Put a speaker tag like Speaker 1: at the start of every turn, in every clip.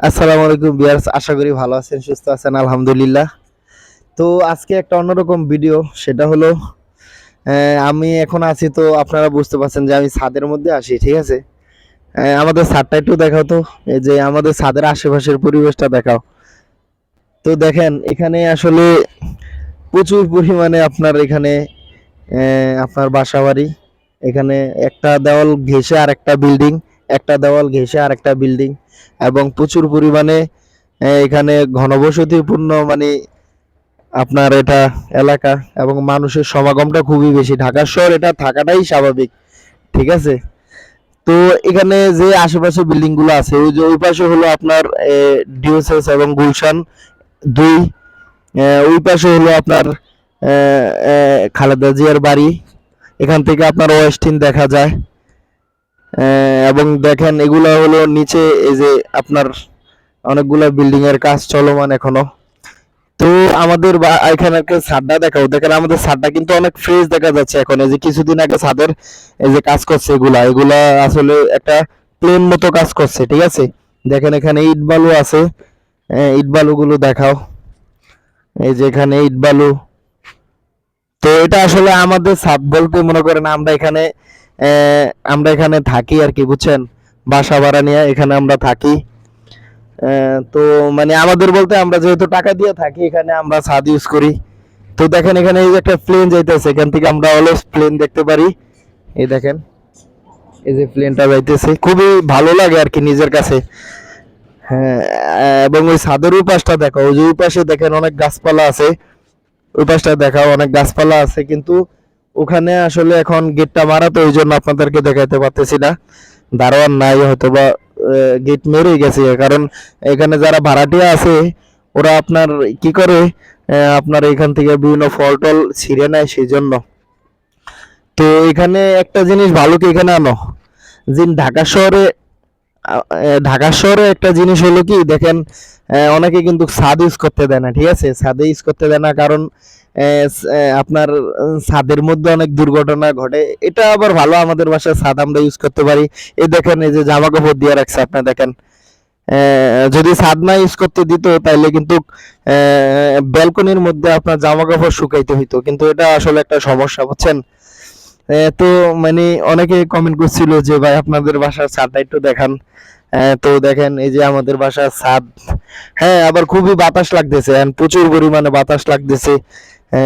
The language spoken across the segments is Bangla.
Speaker 1: আসসালামু আলাইকুম ভিউয়ার্স, আশা করি ভালো আছেন, সুস্থ আছেন, আলহামদুলিল্লাহ। তো আজকে একটা অন্যরকম ভিডিও, সেটা হলো আমি এখন আছি, তো আপনারা বুঝতে পারছেন যে আমি ছাদের মধ্যে আছি, ঠিক আছে। আমাদের ছাদটা একটু দেখাও তো, এই যে আমাদের ছাদের আশেপাশের পরিবেশটা দেখাও। তো দেখেন এখানে আসলে প্রচুর পরিমাণে আপনার এখানে আপনার বাসাবাড়ি, এখানে একটা দেওয়াল ঘেঁষে আরেকটা বিল্ডিং, একটা দেওয়াল ঘেঁষে আরেকটা বিল্ডিং, এবং প্রচুর পরিমাণে এখানে ঘনবসতিপূর্ণ মানে আপনার এটা এলাকা, এবং মানুষের সমাগমটা খুবই বেশি। ঢাকা শহর এটা থাকাটাই স্বাভাবিক, ঠিক আছে। তো এখানে যে আশেপাশে বিল্ডিং গুলো আছে, ওই যে ওই পাশে হলো আপনার ডিওসেস এবং গুলশান 2, ওই পাশে হলো আপনার খালেদা জিয়ার বাড়ি। এখান থেকে আপনার ওয়েস্টিন দেখা যায়। এবং দেখেন এগুলো হলো নিচে, এই যে আপনার অনেকগুলো বিল্ডিং এর কাজ চলমান এখনো। তো আমাদের এখানে একটা ছাদটা দেখাও, দেখেন আমাদের ছাদটা কিন্তু অনেক ফ্রেশ দেখা যাচ্ছে এখন। এই যে কিছুদিন আগে ছাদের এই যে কাজ করছে, এগুলা এগুলা আসলে একটা প্লেন মতো কাজ করছে, ঠিক আছে। দেখেন এখানে ইট বালু আছে, ইট বালু গুলো দেখাও, এই যে এখানে ইট বালু। তো এটা আসলে আমাদের ছাদ বলতে মনে করেন আহ, আমরা এখানে থাকি আর কি, বুঝছেন। বাসা ভাড়া নিয়ে এখানে আমরা থাকি। তো মানে আমাদের বলতে আমরা যেহেতু টাকা দিয়ে থাকি, এখানে আমরা ছাদ ইউজ করি। তো দেখেন এখানে এই যে একটা প্লেন যাইতেছে, এখান থেকে আমরা অলওয়েজ প্লেন দেখতে পারি। এই দেখেন এই যে প্লেনটা যাইতেছে, খুবই ভালো লাগে আর কি নিজের কাছে। হ্যাঁ, এবং ওই ছাদের ওই পাশটা দেখো, ওই যে ওই পাশে দেখেন অনেক গাছপালা আছে। ওই পাশটা দেখাও, অনেক গাছপালা আছে, কিন্তু ওখানে আসলে এখন গেটটা মারা, তো ওই জন্য আপনাদেরকে দেখাইতে পারতেছি না। দারোয়ান নাই হয়তো বা গেট মেরে গেছে, কারণ এখানে যারা ভাড়াটিয়া আছে ওরা আপনার কি করে, আপনার এখান থেকে বিভিন্ন ফল টল ছিঁড়ে নেয়, সেই জন্য। তো এখানে একটা জিনিস ভালো কি এখানে আনো, যে ঢাকা শহরে একটা জিনিস হলো কি দেখেন, অনেকে কিন্তু ছাদ ইউজ করতে দেয় না, ঠিক আছে। ছাদে ইউজ করতে দেয় না কারণ আপনার ছাদের মধ্যে অনেক দুর্ঘটনা ঘটে। এটা আবার ভালো, আমাদের বাসায় ছাদ আমরা ইউজ করতে পারি। এই দেখেন এই যে জামা কাপড় দিয়ে রাখছে, আপনার দেখেন। যদি ছাদ না ইউজ করতে দিত তাইলে কিন্তু ব্যালকনির মধ্যে আপনার জামা কাপড় শুকাইতে হইতো, কিন্তু এটা আসলে একটা সমস্যা, বুঝছেন। তো মানে অনেকে কমেন্ট করছিল যে ভাই আপনাদের বাসার ছাদটা একটু দেখান। তো দেখেন এই যে আমাদের বাসার ছাদ। হ্যাঁ, আবার খুবই বাতাস লাগতেছে, প্রচুর পরিমাণে বাতাস লাগতেছে।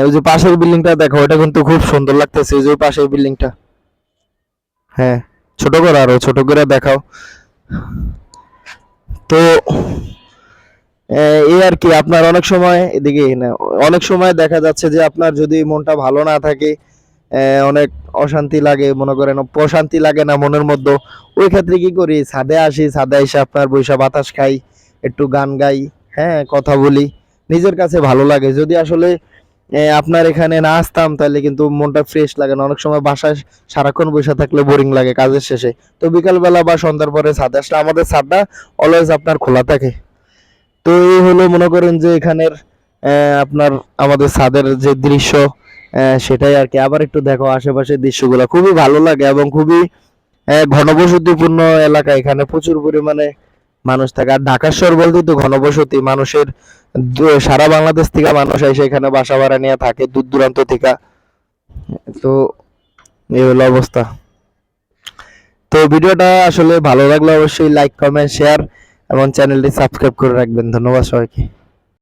Speaker 1: ওই যে পাশের বিল্ডিংটা দেখো, ওটা কিন্তু খুব সুন্দর লাগতেছে, ওই যে পাশের বিল্ডিংটা। হ্যাঁ, ছোট করে আরো ছোট করে দেখাও। তো এই আর কি, আপনার অনেক সময় এদিকে না, অনেক সময় দেখা যাচ্ছে যে আপনার যদি মনটা ভালো না থাকে, অনেক অশান্তি লাগে, মনে করেন প্রশান্তি লাগে না মনের মধ্যে, ওই ক্ষেত্রে কি করি, ছাদে আসি, ছাদে এসে আপনার বৈশা বাতাস খাই, একটু গান গাই, হ্যাঁ কথা বলি, নিজের কাছে ভালো লাগে। যদি আসলে আপনার এখানে না আসতাম তাহলে কিন্তু মনটা ফ্রেশ লাগে না। অনেক সময় বাসায় সারাক্ষণ বসে থাকলে বোরিং লাগে কাজের শেষে। তো বিকালবেলা বা সন্ধ্যার পরে ছাদে আসলে আমাদের ছাদটা অলওয়েজ আপনার খোলা থাকে। তো এই হলো মনে করেন যে এখানের আপনার আমাদের ছাদের যে দৃশ্য, সেটাই আর কি। আবার একটু দেখো আশেপাশের দৃশ্যগুলো, খুবই ভালো লাগে এবং খুবই ঘনবসতিপূর্ণ এলাকা। এখানে প্রচুর পরিমাণে মানুষ থাকে। আর ঢাকা শহর বলতে তো ঘনবসতি, মানুষের সারা বাংলাদেশ থেকে মানুষ এসে এখানে বাসা ভাড়া নিয়ে থাকে, দূর দূরান্ত থেকে। তো এই হলো অবস্থা। তো ভিডিওটা আসলে ভালো লাগলে অবশ্যই লাইক, কমেন্ট, শেয়ার এবং চ্যানেলটি সাবস্ক্রাইব করে রাখবেন। ধন্যবাদ সবাইকে।